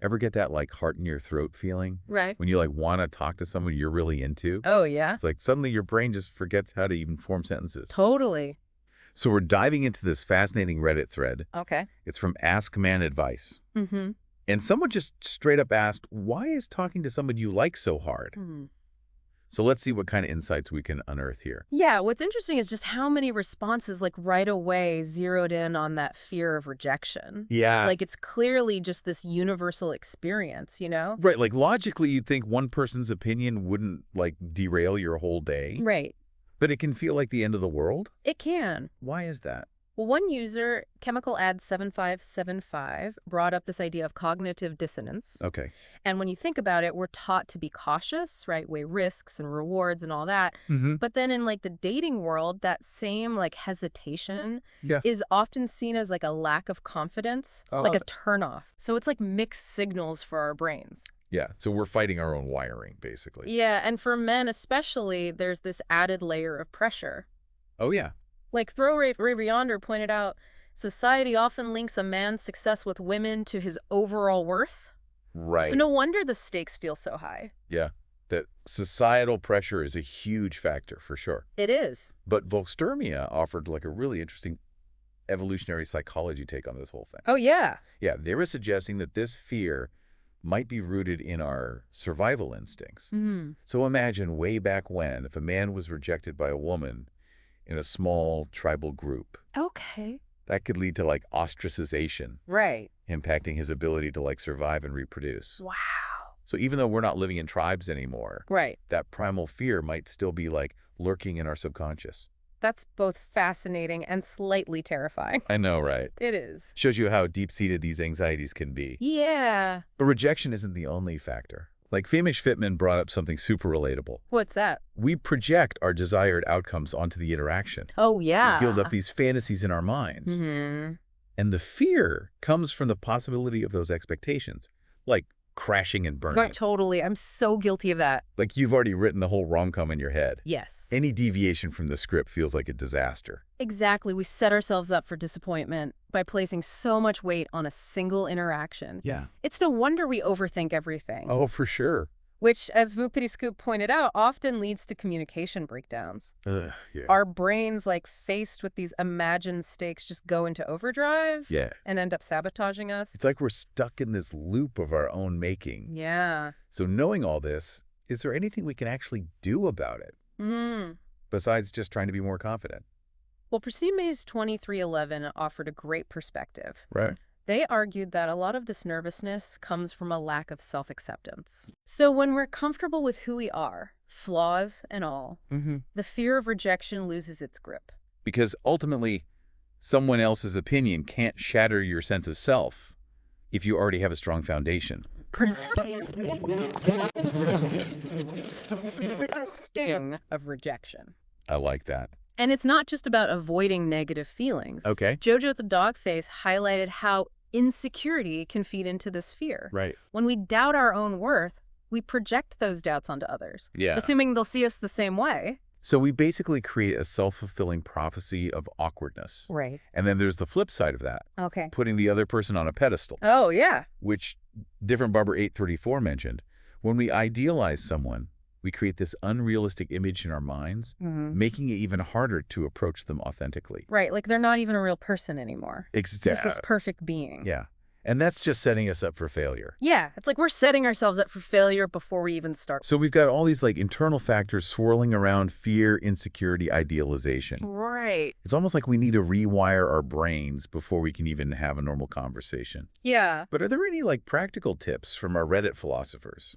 Ever get that like heart in your throat feeling? Right. When you like want to talk to someone you're really into? Oh, yeah. It's like suddenly your brain just forgets how to even form sentences. Totally. So we're diving into this fascinating Reddit thread. Okay. It's from AskMenAdvice. Mm-hmm. And someone just straight up asked, why is talking to someone you like so hard? So let's see what kind of insights we can unearth here. Yeah, what's interesting is just how many responses, like right away, zeroed in on that fear of rejection. Yeah. Like it's clearly just this universal experience, you know? Right, like logically you'd think one person's opinion wouldn't like derail your whole day, Right. but it can feel like the end of the world? It can. Why is that? Well, one user, ChemicalAd7575, brought up this idea of cognitive dissonance. Okay. And when you think about it, we're taught to be cautious, right? Weigh risks and rewards and all that. Mm-hmm. But then in like the dating world, that same like hesitation Yeah. is often seen as like a lack of confidence, like a turnoff. So it's like mixed signals for our brains. Yeah, so we're fighting our own wiring, basically. Yeah, and for men especially, there's this added layer of pressure. Oh, yeah. Like Ray Yonder pointed out, society often links a man's success with women to his overall worth. Right. So no wonder the stakes feel so high. Yeah, that societal pressure is a huge factor for sure. It is. But Volkstermia offered like a really interesting evolutionary psychology take on this whole thing. Oh, yeah. Yeah, they were suggesting that this fear might be rooted in our survival instincts. So imagine way back when, if a man was rejected by a woman in a small tribal group, Okay. that could lead to like ostracization, Right. impacting his ability to like survive and reproduce. Wow. So even though we're not living in tribes anymore, Right. that primal fear might still be like lurking in our subconscious. That's both fascinating and slightly terrifying. I know, right? It is. Shows you how deep-seated these anxieties can be. Yeah. But rejection isn't the only factor. Like Famish Fitman brought up something super relatable. What's that? We project our desired outcomes onto the interaction. Oh, yeah. We build up these fantasies in our minds. And the fear comes from the possibility of those expectations, like crashing and burning. Right, totally. I'm so guilty of that. Like you've already written the whole rom-com in your head. Yes. Any deviation from the script feels like a disaster. Exactly. We set ourselves up for disappointment by placing so much weight on a single interaction. Yeah. It's no wonder we overthink everything. Oh, for sure. Which, as Vupity Scoop pointed out, often leads to communication breakdowns. Yeah. Our brains, like faced with these imagined stakes, just go into overdrive Yeah. and end up sabotaging us. It's like we're stuck in this loop of our own making. Yeah. So knowing all this, is there anything we can actually do about it? Besides just trying to be more confident? Well, Pristine May's 2311 offered a great perspective. Right. They argued that a lot of this nervousness comes from a lack of self-acceptance. So when we're comfortable with who we are, flaws and all, the fear of rejection loses its grip. Because ultimately, someone else's opinion can't shatter your sense of self if you already have a strong foundation. Sting of rejection. I like that. And it's not just about avoiding negative feelings. Okay. Jojo the Dogface highlighted how insecurity can feed into this fear. Right. When we doubt our own worth, we project those doubts onto others, Yeah. assuming they'll see us the same way. So we basically create a self-fulfilling prophecy of awkwardness. Right. And then there's the flip side of that, Okay. putting the other person on a pedestal, Oh, yeah. which Different Barber 834 mentioned. When we idealize someone, we create this unrealistic image in our minds, making it even harder to approach them authentically. Right, like they're not even a real person anymore. It's just this perfect being. Yeah. And that's just setting us up for failure. Yeah, it's like we're setting ourselves up for failure before we even start. So we've got all these like internal factors swirling around fear, insecurity, idealization. Right. It's almost like we need to rewire our brains before we can even have a normal conversation. Yeah. But are there any like practical tips from our Reddit philosophers?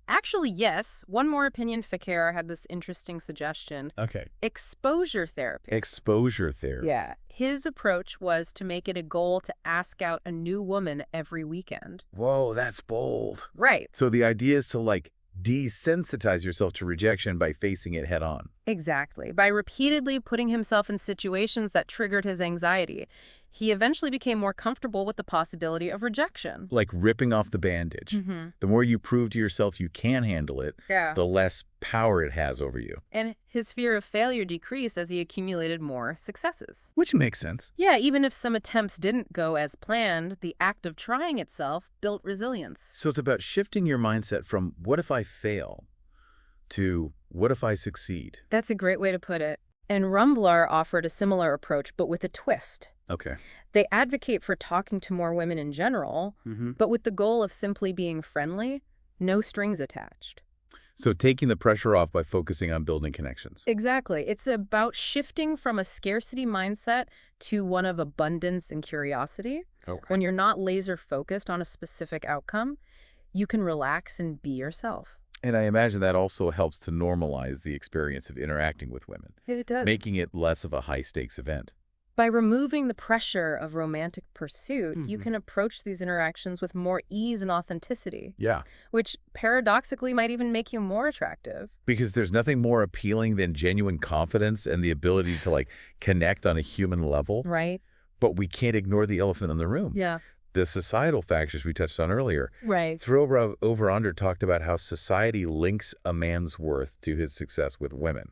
Actually, yes. One more opinion Fakir had this interesting suggestion. Okay. Exposure therapy. Exposure therapy. Yeah. His approach was to make it a goal to ask out a new woman every weekend. Whoa, that's bold. Right. So the idea is to like desensitize yourself to rejection by facing it head on. Exactly. By repeatedly putting himself in situations that triggered his anxiety, he eventually became more comfortable with the possibility of rejection. Like ripping off the bandage. The more you prove to yourself you can handle it, Yeah. the less power it has over you. And his fear of failure decreased as he accumulated more successes. Which makes sense. Yeah, even if some attempts didn't go as planned, the act of trying itself built resilience. So it's about shifting your mindset from what if I fail to what if I succeed? That's a great way to put it. And Rumblar offered a similar approach, but with a twist. Okay. They advocate for talking to more women in general, but with the goal of simply being friendly, no strings attached. So taking the pressure off by focusing on building connections. Exactly. It's about shifting from a scarcity mindset to one of abundance and curiosity. Okay. When you're not laser focused on a specific outcome, you can relax and be yourself. And I imagine that also helps to normalize the experience of interacting with women, It does. making it less of a high-stakes event. By removing the pressure of romantic pursuit, you can approach these interactions with more ease and authenticity, Yeah. which paradoxically might even make you more attractive. Because there's nothing more appealing than genuine confidence and the ability to, like, connect on a human level. Right? But we can't ignore the elephant in the room. Yeah. The societal factors we touched on earlier. Right. Throw Over Under talked about how society links a man's worth to his success with women,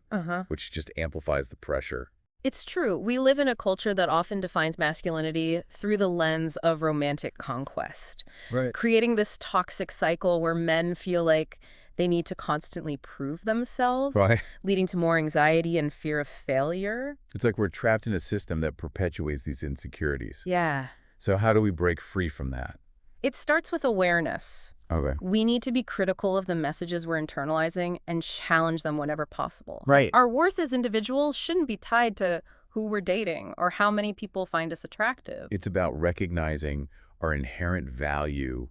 which just amplifies the pressure. It's true. We live in a culture that often defines masculinity through the lens of romantic conquest, Right. creating this toxic cycle where men feel like they need to constantly prove themselves, Right. leading to more anxiety and fear of failure. It's like we're trapped in a system that perpetuates these insecurities. Yeah. So how do we break free from that? It starts with awareness. Okay. We need to be critical of the messages we're internalizing and challenge them whenever possible. Right. Our worth as individuals shouldn't be tied to who we're dating or how many people find us attractive. It's about recognizing our inherent value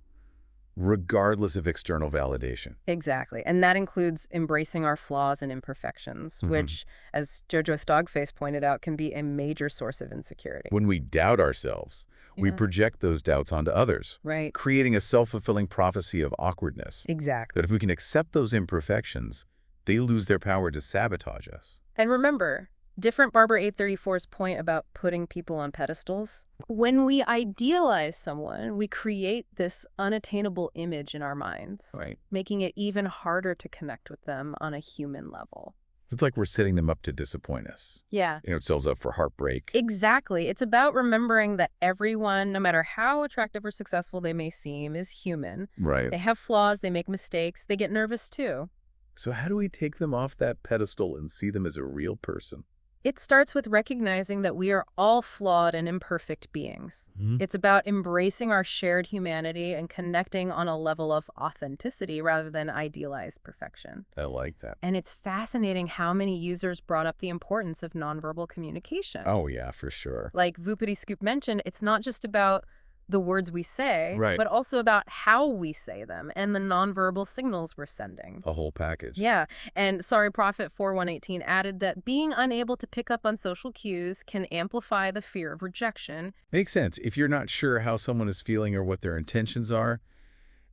regardless of external validation. Exactly. And that includes embracing our flaws and imperfections, which, as Jojo Dogface pointed out, can be a major source of insecurity. When we doubt ourselves, we project those doubts onto others, Right. creating a self-fulfilling prophecy of awkwardness. Exactly. That if we can accept those imperfections, they lose their power to sabotage us. And remember, different Barbara 834's point about putting people on pedestals. When we idealize someone, we create this unattainable image in our minds, Right. making it even harder to connect with them on a human level. It's like we're setting them up to disappoint us. Yeah. It sells up for heartbreak. Exactly. It's about remembering that everyone, no matter how attractive or successful they may seem, is human. Right. They have flaws, they make mistakes, they get nervous too. So how do we take them off that pedestal and see them as a real person? It starts with recognizing that we are all flawed and imperfect beings. It's about embracing our shared humanity and connecting on a level of authenticity rather than idealized perfection. I like that. And it's fascinating how many users brought up the importance of nonverbal communication. Oh, yeah, for sure. Like Vupati Scoop mentioned, it's not just about the words we say, Right. but also about how we say them and the nonverbal signals we're sending. A whole package. Yeah, and Sorry Prophet 4118 added that being unable to pick up on social cues can amplify the fear of rejection. Makes sense. If you're not sure how someone is feeling or what their intentions are,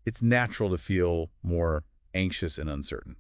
it's natural to feel more anxious and uncertain.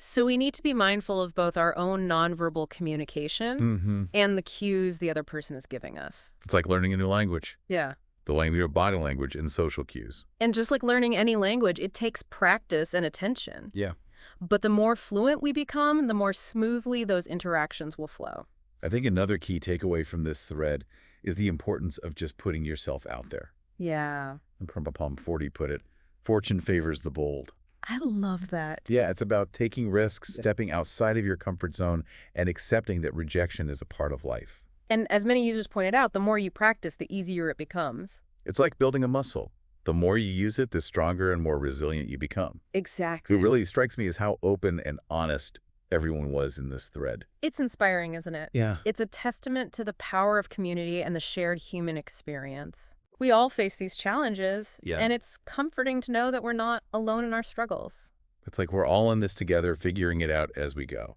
So we need to be mindful of both our own nonverbal communication and the cues the other person is giving us. It's like learning a new language. Yeah. The language of body language and social cues. And just like learning any language, it takes practice and attention. Yeah. But the more fluent we become, the more smoothly those interactions will flow. I think another key takeaway from this thread is the importance of just putting yourself out there. Yeah. And Palm 40 put it, fortune favors the bold. I love that. Yeah, it's about taking risks, stepping outside of your comfort zone, and accepting that rejection is a part of life. And as many users pointed out, the more you practice, the easier it becomes. It's like building a muscle. The more you use it, the stronger and more resilient you become. Exactly. It really strikes me as how open and honest everyone was in this thread. It's inspiring, isn't it? Yeah. It's a testament to the power of community and the shared human experience. We all face these challenges, and it's comforting to know that we're not alone in our struggles. It's like we're all in this together, figuring it out as we go.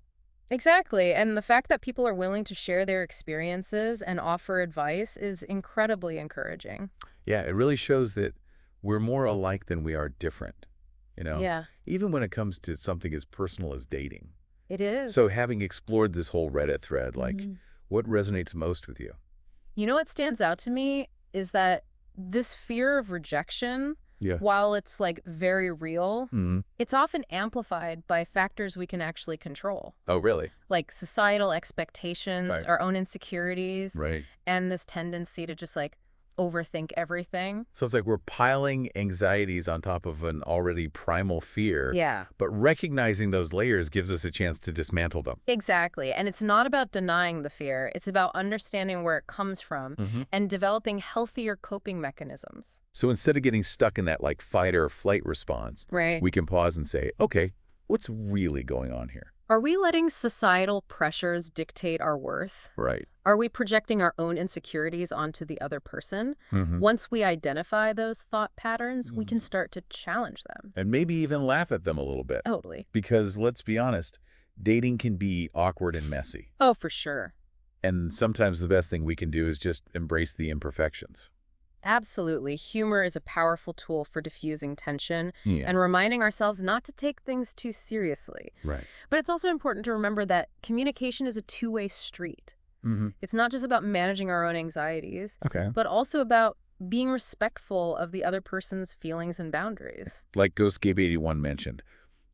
Exactly, and the fact that people are willing to share their experiences and offer advice is incredibly encouraging. Yeah, it really shows that we're more alike than we are different, you know? Yeah. Even when it comes to something as personal as dating. It is. So having explored this whole Reddit thread, like, what resonates most with you? You know what stands out to me is that this fear of rejection, Yeah. while it's like very real, Hmm. it's often amplified by factors we can actually control, Oh, really? like societal expectations, Right. our own insecurities, Right. and this tendency to just like overthink everything. So it's like we're piling anxieties on top of an already primal fear, Yeah, but recognizing those layers gives us a chance to dismantle them. exactly. And it's not about denying the fear. It's about understanding where it comes from Hmm. and developing healthier coping mechanisms. So instead of getting stuck in that like fight or flight response, Right. we can pause and say, okay, what's really going on here? Are we letting societal pressures dictate our worth? Right. Are we projecting our own insecurities onto the other person? Hmm. Once we identify those thought patterns, we can start to challenge them. And maybe even laugh at them a little bit. Totally. Because let's be honest, dating can be awkward and messy. Oh, for sure. And sometimes the best thing we can do is just embrace the imperfections. Absolutely. Humor is a powerful tool for diffusing tension Yeah. and reminding ourselves not to take things too seriously. Right. But it's also important to remember that communication is a two-way street. Hmm. It's not just about managing our own anxieties, Okay. but also about being respectful of the other person's feelings and boundaries. Like Ghost Gabe 81 mentioned,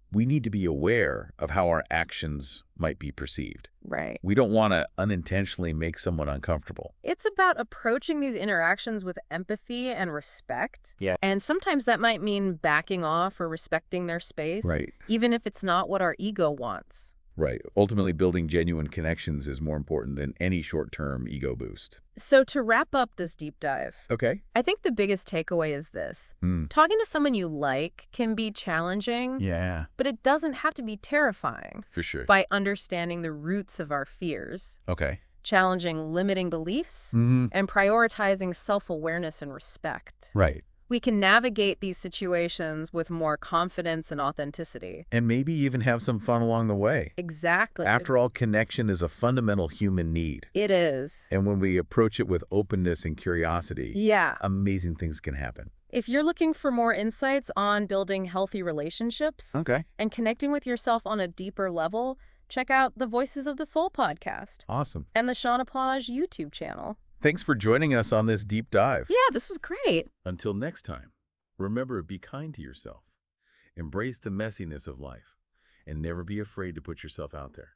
we need to be aware of how our actions might be perceived. Right. We don't want to unintentionally make someone uncomfortable. It's about approaching these interactions with empathy and respect. Yeah. And sometimes that might mean backing off or respecting their space, Right. even if it's not what our ego wants. Right. Ultimately, building genuine connections is more important than any short-term ego boost. So to wrap up this deep dive, Okay. I think the biggest takeaway is this. Mm. Talking to someone you like can be challenging, Yeah, but it doesn't have to be terrifying. for sure. By understanding the roots of our fears, Okay. challenging limiting beliefs, Mm-hmm. and prioritizing self-awareness and respect, Right. we can navigate these situations with more confidence and authenticity. And maybe even have some fun along the way. Exactly. After all, connection is a fundamental human need. It is. And when we approach it with openness and curiosity, Yeah. amazing things can happen. If you're looking for more insights on building healthy relationships Okay. and connecting with yourself on a deeper level, check out the Voices of the Soul podcast Awesome. and the Shauna Plage YouTube channel. Thanks for joining us on this deep dive. Yeah, this was great. Until next time, remember, be kind to yourself. Embrace the messiness of life and never be afraid to put yourself out there.